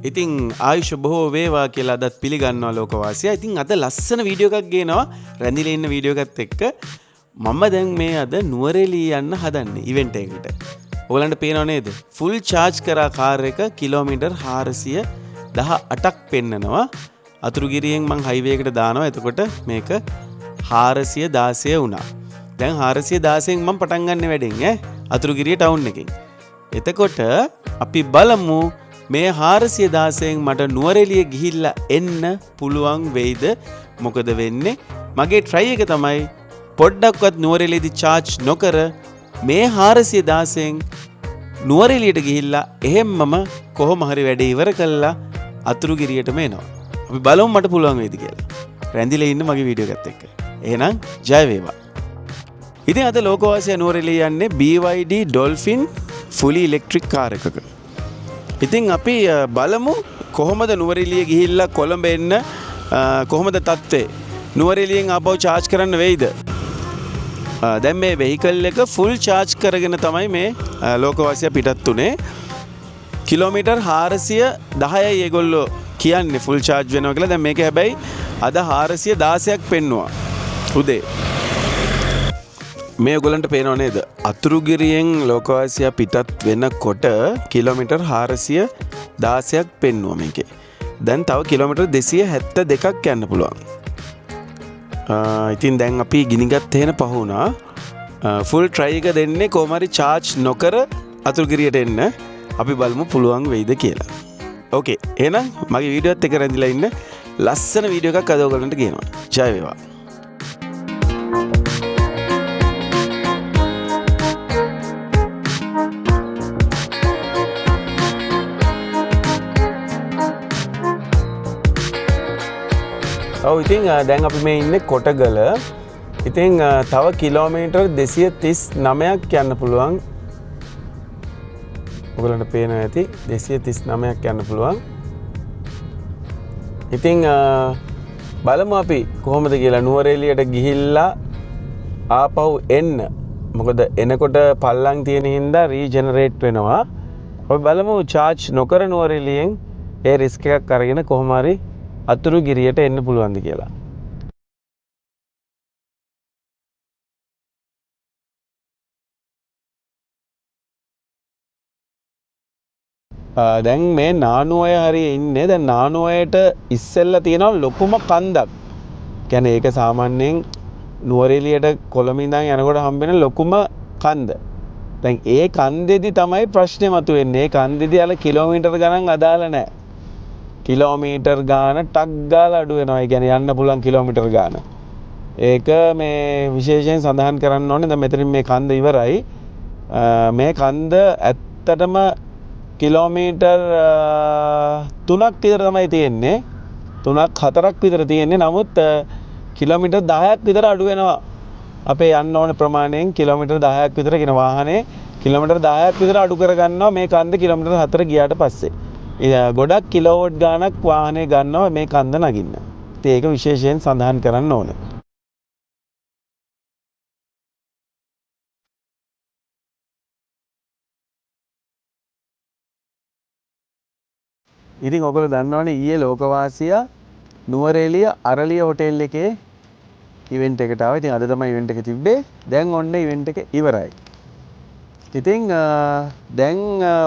ඉතින් ආයුෂ බොහෝ වේවා කියලා අදත් පිළිගන්නවා ලෝකවාසියා. ඉතින් අද ලස්සන වීඩියෝ එකක් ගේනවා රැඳිලා ඉන්න වීඩියෝ එකත් එක්ක. මම දැන් මේ අද නුවරඑළිය යන්න හදන්නේ ඉවෙන්ට් එකකට. ඔයගලන්ට පේනව නේද? ෆුල් charge කරා කාර් එක කිලෝමීටර් 418ක් පෙන්නනවා. අතුරුගිරියෙන් මං හයිවේ එකට දානවා. එතකොට මේක 416 වුණා. දැන් 416න් මම පටන් ගන්න වැඩෙන් අතුරුගිරිය ටවුන් එකෙන්. එතකොට අපි බලමු මේ 416න් මට නුවරඑළිය ගිහිල්ලා එන්න පුළුවන් වෙයිද? මොකද වෙන්නේ? මගේ try එක තමයි පොඩ්ඩක්වත් නුවරඑළියේදී charge නොකර මේ 416න් නුවරඑළියට ගිහිල්ලා එහෙම්මම කොහොම හරි වැඩ ඉවර කළා අතුරුගිරියටම එනවා. අපි බලමු මට පුළුවන් වෙයිද කියලා. රැඳිලා ඉන්න මගේ වීඩියෝ එකත් එක්ක. එහෙනම් ජය වේවා. ඉතින් අද ලෝකවාසියා නුවරඑළිය යන්නේ BYD Dolphin fully electric car එකක. ඉතින් අපි බලමු කොහොමද නුවරඑළිය ගිහිල්ලා කොළඹ එන්න කොහොමද තත්ත්වය? නුවරඑළියෙන් ආපහු charge කරන්න වෙයිද? දැන් මේ vehicle එක full charge කරගෙන තමයි මේ ලෝකවාසියා පිටත් උනේ. කිලෝමීටර් 410යි ඒගොල්ලෝ කියන්නේ full charge වෙනවා කියලා. දැන් මේක හැබැයි අද 416ක් පෙන්නවා උදේ. මේ ඔයගලන්ට පේනව නේද? අතුරුගිරියෙන් ලෝකවාසියා පිටත් වෙනකොට කිලෝමීටර් 416ක් පෙන්නවා මේකේ. දැන් තව කිලෝමීටර් 272ක් යන්න පුළුවන්. ඉතින් දැන් අපි ගිනිගත් හේන පහ වුණා. ෆුල් try එක දෙන්නේ කොහොම හරි charge නොකර අතුරුගිරියට එන්න. අපි බලමු පුළුවන් වෙයිද කියලා. ඕකේ. එහෙනම් මගේ වීඩියෝත් එක රැඳිලා ඉන්න. ලස්සන වීඩියෝ එකක් අද ඔයගලන්ට ගේනවා. ජය වේවා. ඉතින් දැන් අපි මේ ඉන්නේ කොටගල. ඉතින් තව කිලෝමීටර් 239ක් යන්න පුළුවන්. ඔයගලන්ට පේනවා ඇති 239ක් යන්න පුළුවන්. ඉතින් බලමු අපි කොහොමද කියලා නුවරඑළියට ගිහිල්ලා ආපහු එන්න. මොකද එනකොට පල්ලං තියෙන හින්දා රීජෙනරේට් වෙනවා. අපි බලමු charge නොකර නුවරඑළියෙන් ඒ රිස්ක් එකක් අරගෙන කොහොම හරි අතුරුගිරියට එන්න පුළුවන්ද කියලා. දැන් මේ නානුවය හරිය ඉන්නේ. දැන් නානුවයට ඉස්සෙල්ලා තියෙනවා ලොකුම කන්දක්. කියන්නේ ඒක සාමාන්‍යයෙන් නුවරඑළියට කොළඹ ඉඳන් යනකොට හම්බෙන ලොකුම කන්ද. දැන් ඒ කන්දේදී තමයි ප්‍රශ්නේ මතුවෙන්නේ. ඒ කන්දේදී අල කිලෝමීටර් ගණන් අදාළ නැහැ. කිලෝමීටර් ගාන ටක් ගාලා අඩු වෙනවා. ඒ කියන්නේ යන්න පුළුවන් කිලෝමීටර් ගාන. ඒක මේ විශේෂයෙන් සඳහන් කරන්න ඕනේ. දැන් මෙතනින් මේ කන්ද ඉවරයි. මේ කන්ද ඇත්තටම කිලෝමීටර් 3ක් විතර තමයි තියෙන්නේ. 3ක් 4ක් විතර තියෙන්නේ. නමුත් කිලෝමීටර් 10ක් විතර අඩු වෙනවා. අපේ යන්න ඕනේ ප්‍රමාණයෙන් කිලෝමීටර් 10ක් විතර කියන වාහනේ කිලෝමීටර් 10ක් විතර අඩු කරගන්නවා මේ කන්ද කිලෝමීටර් 4 ගියාට පස්සේ. ගොඩක් කිලෝවොට් ගානක් වාහනේ ගන්නවා මේ කන්ද නගින්න. ඉතින් ඒක විශේෂයෙන් සඳහන් කරන්න ඕනේ. ඉතින් ඔයගොල්ලෝ දන්නවනේ ඊයේ ලෝකවාසියා නුවරඑළිය අරලිය හොටෙල් එකේ ඉවෙන්ට් එකට ආවා. ඉතින් අද තමයි ඉවෙන්ට් එක තිබ්බේ. දැන් ඔන්න ඉවෙන්ට් එක ඉවරයි. ඉතින් දැන්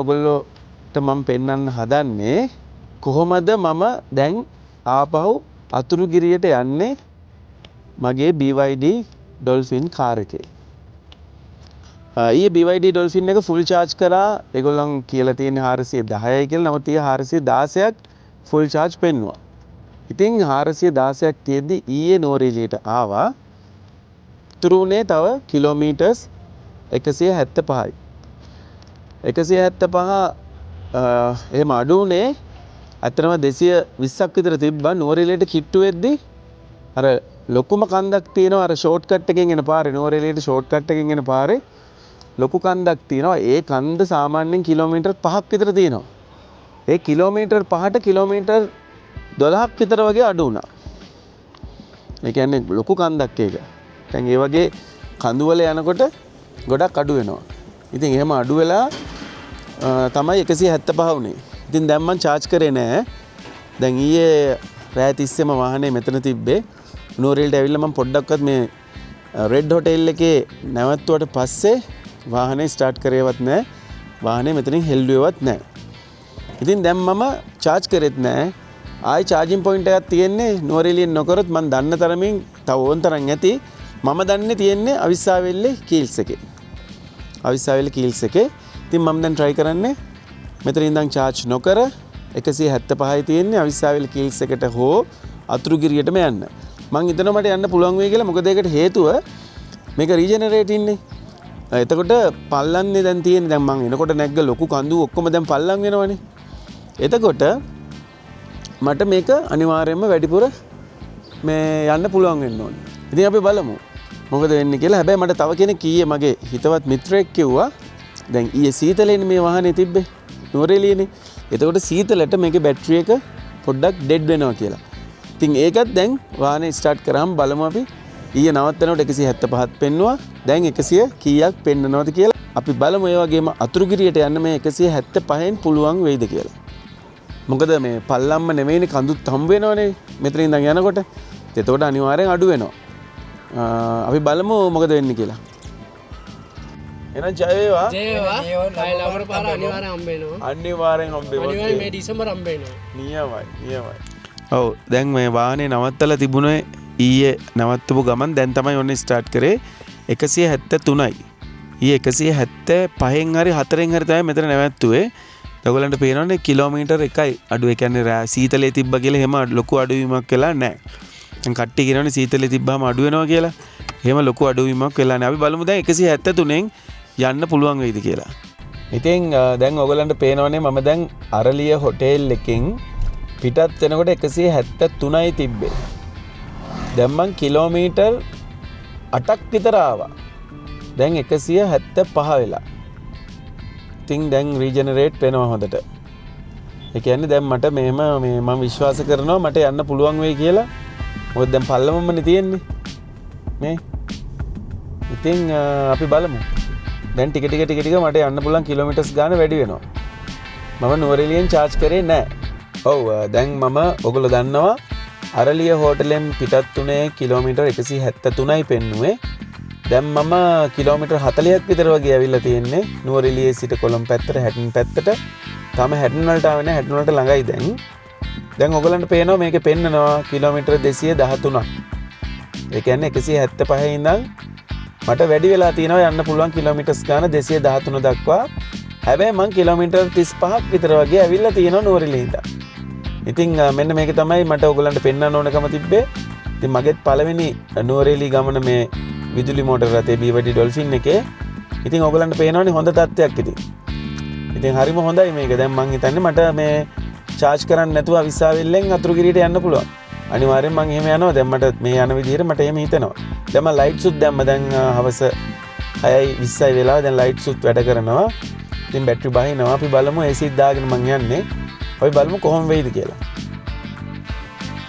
ඔයගොල්ලෝට මම පෙන්වන්න හදන්නේ කොහොමද මම දැන් ආපහු අතුරුගිරියට යන්නේ මගේ BYD Dolphin කාර් එකේ. ඊයේ BYD Dolphin එක full charge කරා. ඒගොල්ලන් කියලා තියෙන්නේ 410යි කියලා. නමුත් ඊයේ 416ක් full charge පෙන්නුවා. ඉතින් 416ක් තියෙද්දි ඊයේ නුවරඑළියට ආවා. තුරුනේ තව කිලෝමීටර්ස් 175යි. 175 එහෙම අඩුනේ. ඇත්තටම 220ක් විතර තිබ්බා. නුවරඑළියට කිට්ටු වෙද්දි අර ලොකුම කන්දක් තියෙනවා. අර ෂෝට් කට් එකෙන් එන පාරේ නුවරඑළියට ෂෝට් කට් එකෙන් එන පාරේ ලොකු කන්දක් තියෙනවා. ඒ කන්ද සාමාන්‍යයෙන් කිලෝමීටර් 5ක් විතර තියෙනවා. ඒ කිලෝමීටර් 5ට කිලෝමීටර් 12ක් විතර වගේ අඩු වුණා. ඒ කියන්නේ ලොකු කන්දක් ඒක. දැන් ඒ වගේ කඳු වල යනකොට ගොඩක් අඩු වෙනවා. ඉතින් එහෙම අඩු වෙලා තමයි 175 වුනේ. ඉතින් දැන් මම charge කරේ නෑ. දැන් ඊයේ රෑ 30ෙම වාහනේ මෙතන තිබ්බේ. නුවරඑළියට ඇවිල්ලා මම පොඩ්ඩක්වත් මේ රෙඩ් හොටෙල් එකේ නැවතුවට පස්සේ වාහනේ ස්ටාර්ට් කරේවත් නෑ. වාහනේ මෙතනින් හෙල්ලුවේවත් නෑ. ඉතින් දැන් මම charge කරෙත් නෑ. ආයි charging point එකක් තියෙන්නේ නුවරඑළියෙන් නොකරොත් මම දන්න තරමින් තව ඕන තරම් ඇති. මම දන්නේ තියෙන්නේ අවිස්සාවේල්ලේ කීල්ස් එකේ. අවිස්සාවේල්ලේ කීල්ස් එකේ. ඉතින් මම දැන් try කරන්නේ මෙතන ඉඳන් charge නොකර 175යි තියෙන්නේ අවිස්සාවේල්ලේ කීල්ස් එකට හෝ අතුරුගිරියටම යන්න. මං හිතනවා මට යන්න පුළුවන් වෙයි කියලා. මොකද ඒකට හේතුව මේක රීජෙනරේට් ඉන්නේ. එතකොට පල්ලන්නේ දැන් තියෙන්නේ. දැන් මං එනකොට නැග්ග ලොකු කඳු ඔක්කොම දැන් පල්ලම් වෙනවනේ. එතකොට මට මේක අනිවාර්යයෙන්ම වැඩිපුර මේ යන්න පුළුවන් වෙන්න ඕනේ. ඉතින් අපි බලමු මොකද වෙන්නේ කියලා. හැබැයි මට තව කෙනෙක් ඊයේ මගේ හිතවත් මිත්‍රයෙක් කිව්වා දැන් ඊයේ සීතලේනේ මේ වාහනේ තිබ්බේ නුවරඑළියනේ. එතකොට සීතලට මේකේ බැටරි එක පොඩ්ඩක් ඩෙඩ් වෙනවා කියලා. ඉතින් ඒකත් දැන් වාහනේ ස්ටාර්ට් කරාම බලමු අපි. ඊයේ නවත්තනකොට 175ක් පෙන්නුවා. දැන් 100 කීයක් පෙන්නනවද කියලා අපි බලමු. ඒ වගේම අතුරුගිරියට යන්න මේ 175න් පුළුවන් වෙයිද කියලා. මොකද මේ පල්ලම්ම නෙමෙයිනේ කඳුත් හම්බ වෙනවනේ මෙතන ඉඳන් යනකොට. එතකොට අනිවාර්යෙන් අඩු වෙනවා. අපි බලමු මොකද වෙන්නේ කියලා. එහෙනම් ජය වේවා. ජය වේවා. ආයි ළමර පාර අනිවාර්යෙන් හම්බ වෙනවා. අනිවාර්යෙන් හම්බ වෙනවා. අනිවාර්යෙන් මේ ඩිසෙම්බර් හම්බ වෙනවා. නියමයි. ඔව් දැන් මේ වාහනේ නවත්තලා තිබුණේ ඊයේ නවත්තපු ගමන් දැන් තමයි ඔන්නේ ස්ටාර්ට් කරේ 173යි. ඊයේ 175න් හරි 4න් හරි තමයි මෙතන නැවැත්තුවේ. ඔයගොල්ලන්ට පේනවනේ කිලෝමීටර් 1යි අඩු. ඒ කියන්නේ සීතලේ තිබ්බ කියලා එහෙම ලොකු අඩුවීමක් වෙලා නැහැ. දැන් කට්ටිය කියනවනේ සීතලේ තිබ්බාම අඩු වෙනවා කියලා. එහෙම ලොකු අඩුවීමක් වෙලා නැහැ. අපි බලමු දැන් 173න් යන්න පුළුවන් වෙයිද කියලා. ඉතින් දැන් ඔයගොල්ලන්ට පේනවනේ මම දැන් අරලිය හොටෙල් එකෙන් පිටත් වෙනකොට 173යි තිබ්බේ. දැන් මං කිලෝමීටර් 8ක් විතර ආවා. දැන් 175 වෙලා. ඉතින් දැන් රීජෙනරේට් වෙනවා හොඳට. ඒ කියන්නේ දැන් මට මෙහෙම මේ මම විශ්වාස කරනවා මට යන්න පුළුවන් වෙයි කියලා. මොකද දැන් පල්ලමමනේ තියෙන්නේ. මේ. ඉතින් අපි බලමු. දැන් ටික ටික මට යන්න පුළුවන් කිලෝමීටර්ස් ගාන වැඩි වෙනවා. මම නුවරඑළියෙන් charge කරේ නැහැ. ඔව් දැන් මම ඔයගොල්ලෝ දන්නවා අරලිය හෝටලෙන් පිටත් උනේ කිලෝමීටර් 173යි පෙන්නුවේ. දැන් මම කිලෝමීටර් 40ක් විතර වගේ ඇවිල්ලා තියෙන්නේ නුවරඑළියේ සිට කොළඹ පැත්තට හැටන් පැත්තට. තාම හැටන් වලට ආවේ නැහැ. හැටන් වලට ළඟයි දැන්. දැන් ඔයගලන්ට පේනවා මේකේ පෙන්නනවා කිලෝමීටර් 213ක්. ඒ කියන්නේ 175 ඉඳන් මට වැඩි වෙලා තියෙනවා යන්න පුළුවන් කිලෝමීටර්ස් ගාන 213 දක්වා. හැබැයි මං කිලෝමීටර් 35ක් විතර වගේ ඇවිල්ලා තියෙනවා නුවරඑළියේ ඉඳන්. ඉතින් මෙන්න මේක තමයි මට ඔයගලන්ට පෙන්වන්න ඕනකම තිබ්බේ. ඉතින් මගෙත් පළවෙනි නුවරඑළිය ගමන මේ විදුලි මෝටර රථේ BYD ඩොල්ෆින් එකේ. ඉතින් ඔයගලන්ට පේනවනේ හොඳ තත්ත්වයක් ඉතින්. ඉතින් හරිම හොඳයි මේක. දැන් මං හිතන්නේ මට මේ charge කරන්න නැතුව අවිස්සාවෙල්ලෙන් අතුරුගිරියට යන්න පුළුවන්. අනිවාර්යෙන් මං එහෙම යනවා. දැන් මට මේ යන විදිහට මට එහෙම හිතෙනවා. දැන් මම ලයිට්ස් උත් දැම්ම. දැන් හවස 6:20යි වෙලාව. දැන් ලයිට්ස් උත් වැඩ කරනවා. ඉතින් බැටරි බහිනවා. අපි බලමු AC දාගෙන මං යන්නේ. අපි බලමු කොහොම වෙයිද කියලා.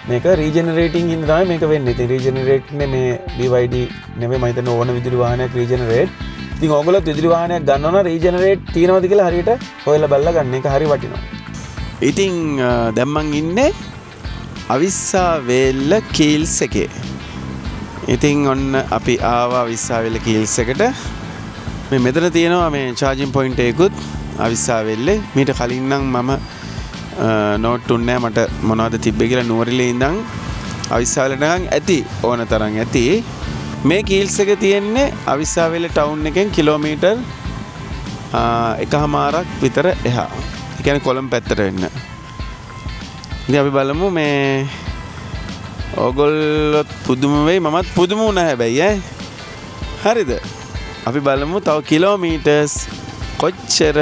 මේක රීජෙනරේටින් ඉන්න තමයි මේක වෙන්නේ. ඉතින් රීජෙනරේට් මේ BYD නෙමෙයි මම හිතන්නේ ඕන විදුලි වාහනයක් රීජෙනරේට්. ඉතින් ඕගොල්ලෝ විදුලි වාහනයක් ගන්නවා නම් රීජෙනරේට් තියනවද කියලා හරියට හොයලා බලලා ගන්න. ඒක හරි වටිනවා. ඉතින් දැන් මං ඉන්නේ අවිස්සාවේල්ල කීල්ස් එකේ. ඉතින් ඔන්න අපි ආවා අවිස්සාවේල්ල කීල්ස් එකට. මේ මෙතන තියෙනවා මේ charging point එකකුත් අවිස්සාවේල්ලේ. මීට කලින් නම් මම නෝට් උන්නේ මට මොනවද තිබ්බේ කියලා නුවරඑළියේ ඉඳන් අවිස්සාවේල්ලට නම් ඇති ඕන තරම් ඇති. මේ කීල්ස් එක තියෙන්නේ අවිස්සාවේල්ල ටවුන් එකෙන් කිලෝමීටර් 1.5ක් විතර එහා. ඒ කියන්නේ කොළඹ පැත්තට වෙන්න. ඉතින් අපි බලමු මේ ඕගොල්ලොත් පුදුම වෙයි මමත් පුදුම වුණා හැබැයි ඈ. හරිද? අපි බලමු තව කිලෝමීටර්ස් කොච්චර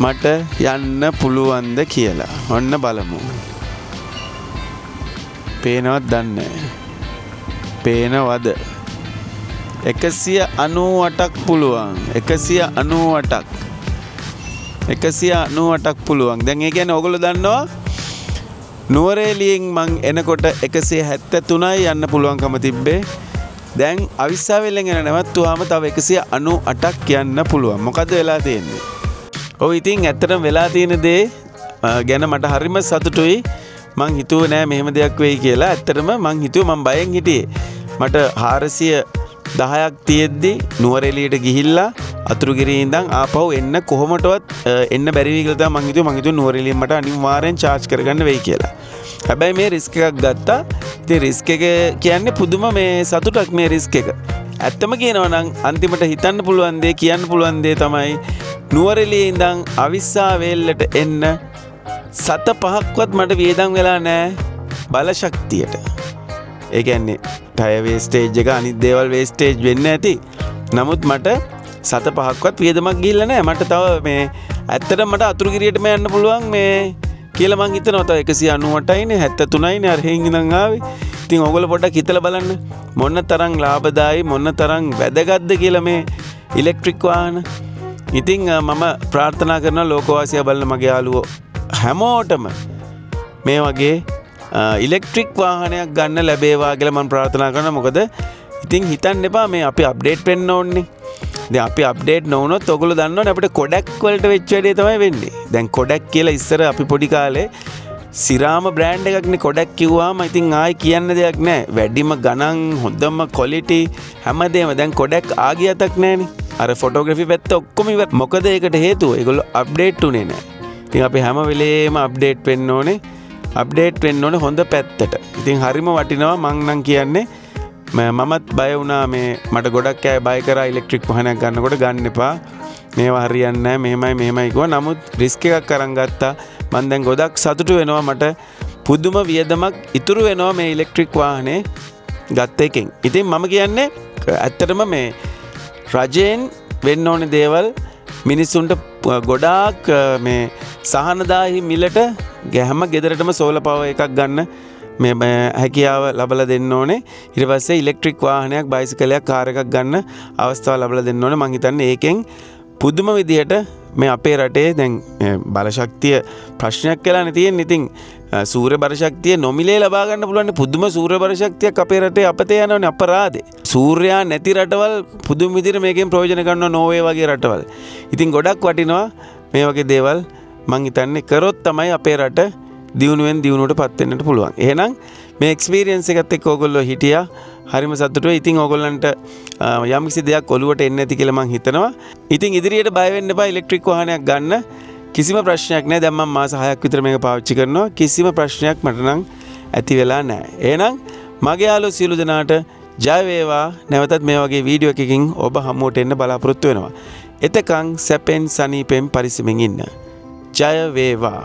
මට යන්න පුළුවන්ද කියලා. ඔන්න බලමු. පේනවද දන්නේ නැහැ. පේනවද? 198ක් පුළුවන්. 198ක්. 198ක් පුළුවන්. දැන් ඒ කියන්නේ ඕගොල්ලෝ දන්නවා නුවරඑළියෙන් මං එනකොට 173යි යන්න පුළුවන්කම තිබ්බේ. දැන් අවිස්සාවෙල්ලෙන් එන නැවතුවාම තව 198ක් යන්න පුළුවන්. මොකද වෙලා තියෙන්නේ? ඔව් ඉතින් ඇත්තටම වෙලා තියෙන දේ ගැන මට හරිම සතුටුයි. මං හිතුවේ නෑ මෙහෙම දෙයක් වෙයි කියලා. ඇත්තටම මං හිතුවේ මං බයෙන් හිටියේ. මට 410ක් තියෙද්දි නුවරඑළියට ගිහිල්ලා අතුරුගිරියේ ඉඳන් ආපහු එන්න කොහොමටවත් එන්න බැරි වෙයි කියලා තමයි මං හිතුවේ. මං හිතුවේ නුවරඑළියෙන් මට අනිවාර්යෙන් charge කරගන්න වෙයි කියලා. හැබැයි මේ රිස්ක් එකක් ගත්තා. ඉතින් රිස්ක් එක කියන්නේ පුදුම මේ සතුටක් මේ රිස්ක් එක. ඇත්තම කියනවා නම් අන්තිමට හිතන්න පුළුවන් දේ කියන්න පුළුවන් දේ තමයි නුවරඑළියේ ඉඳන් අවිස්සා වේල්ලට එන්න 7-5ක්වත් මට වියදම් වෙලා නැහැ බල ශක්තියට. ඒ කියන්නේ ටයර් වේස්ටේජ් එක අනිත් දේවල් වේස්ටේජ් වෙන්න ඇති. නමුත් මට 7-5ක්වත් වියදමක් ගිහිල්ලා නැහැ. මට තව මේ ඇත්තටම මට අතුරුගිරියටම යන්න පුළුවන් මේ කියලා මං හිතනවා. තව 198යිනේ 73යිනේ අර හේන් ඉඳන් ආවේ. ඉතින් ඕගොල්ලෝ පොඩ්ඩක් හිතලා බලන්න මොන තරම් ලාභදායි මොන තරම් වැදගත්ද කියලා මේ ඉලෙක්ට්‍රික් වාහන. ඉතින් මම ප්‍රාර්ථනා කරනවා ලෝකවාසියා බලන මගේ යාළුවෝ හැමෝටම මේ වගේ ඉලෙක්ට්‍රික් වාහනයක් ගන්න ලැබේවා කියලා මම ප්‍රාර්ථනා කරනවා. මොකද ඉතින් හිතන්න එපා මේ අපි අප්ඩේට් වෙන්න ඕනේ. දැන් අපි අප්ඩේට් නොවුනොත් ඔයගොල්ලෝ දන්නවනේ අපිට කොඩක් වලට වෙච්ච වැඩේ තමයි වෙන්නේ. දැන් කොඩක් කියලා ඉස්සර අපි පොඩි කාලේ සිරාම බ්‍රෑන්ඩ් එකක්නේ කොඩක් කිව්වාම ඉතින් ආයි කියන්න දෙයක් නැහැ. වැඩිම ගණන් හොඳම ක්වොලිටි හැමදේම දැන් කොඩක් ආගියතක් නැහනේ. අර ෆොටෝග්‍රැෆි පැත්ත ඔක්කොම ඉවර. මොකද ඒකට හේතුව ඒගොල්ලෝ අප්ඩේට් උනේ නැහැ. ඉතින් අපි හැම වෙලේම අප්ඩේට් වෙන්න ඕනේ. අප්ඩේට් වෙන්න ඕනේ හොඳ පැත්තට. ඉතින් හරිම වටිනවා මං නම් කියන්නේ මමත් බය වුණා මේ මට ගොඩක් අය බය කරා ඉලෙක්ට්‍රික් වාහනයක් ගන්නකොට ගන්න එපා. මේවා හරියන්නේ නැහැ මෙහෙමයි කිව්වා. නමුත් රිස්ක් එකක් අරන් ගත්තා. මම දැන් ගොඩක් සතුටු වෙනවා. මට පුදුම වියදමක් ඉතුරු වෙනවා මේ ඉලෙක්ට්‍රික් වාහනේ ගත්ත එකෙන්. ඉතින් මම කියන්නේ ඇත්තටම මේ රජයෙන් වෙන්න ඕනේ දේවල් මිනිස්සුන්ට ගොඩාක් මේ සහනදායී මිලට හැම ගෙදරටම සෝලර් පවර් එකක් ගන්න මේ හැකියාව ලබලා දෙන්න ඕනේ. ඊට පස්සේ ඉලෙක්ට්‍රික් වාහනයක් බයිසිකලයක් කාර් එකක් ගන්න අවස්ථාව ලබලා දෙන්න ඕනේ. මං හිතන්නේ ඒකෙන් පුදුම විදියට මේ අපේ රටේ දැන් බලශක්තිය ප්‍රශ්නයක් කියලානේ තියෙන්නේ. ඉතින් සූර්ය බලශක්තිය නොමිලේ ලබා ගන්න පුළුවන් පුදුම සූර්ය බලශක්තියක් අපේ රටේ අපතේ යනවනේ අපරාධේ. සූර්යයා නැති රටවල් පුදුම විදියට මේකෙන් ප්‍රයෝජන ගන්නවා නෝර්වේ වගේ රටවල්. ඉතින් ගොඩක් වටිනවා මේ වගේ දේවල් මං හිතන්නේ කරොත් තමයි අපේ රට දියුණුවෙන් දියුණුවට පත් වෙන්නට පුළුවන්. එහෙනම් මේ එක්ස්පීරියන්ස් එකත් එක්ක ඕගොල්ලෝ හිටියා. හරිම සතුටුයි. ඉතින් ඕගොල්ලන්ට යම්කිසි දෙයක් ඔලුවට එන්නේ නැති කියලා මං හිතනවා. ඉතින් ඉදිරියට බය වෙන්න එපා ඉලෙක්ට්‍රික් වාහනයක් ගන්න. කිසිම ප්‍රශ්නයක් නැහැ. දැන් මම මාස 6ක් විතර මේක පාවිච්චි කරනවා. කිසිම ප්‍රශ්නයක් මට නම් ඇති වෙලා නැහැ. එහෙනම් මගේ යාළුවෝ සියලු දෙනාට ජය වේවා. නැවතත් මේ වගේ වීඩියෝ එකකින් ඔබ හමුවට එන්න බලාපොරොත්තු වෙනවා. එතකන් සැපෙන් සනීපෙන් පරිස්සමෙන් ඉන්න. ජය වේවා.